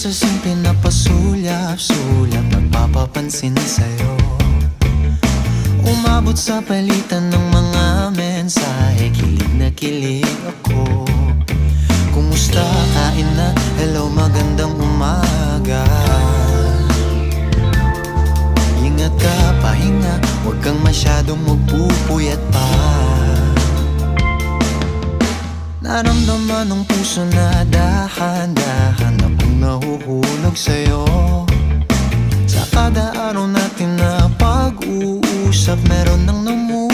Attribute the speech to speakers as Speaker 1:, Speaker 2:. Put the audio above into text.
Speaker 1: Processing pinapasulyap-sulyap, nagpapapansin sa'yo. Umabot sa palitan ng mga mensahe, kilig na kilig ako. Kumusta, kain na, hello, magandang umaga. Ingat ka, pahinga, huwag kang masyadong magpupuyat pa. Naramdaman ng puso na dahan-dahan akong nahuhulog sa'yo. Sa kada araw natin na pag-uusap, meron nang namumuo.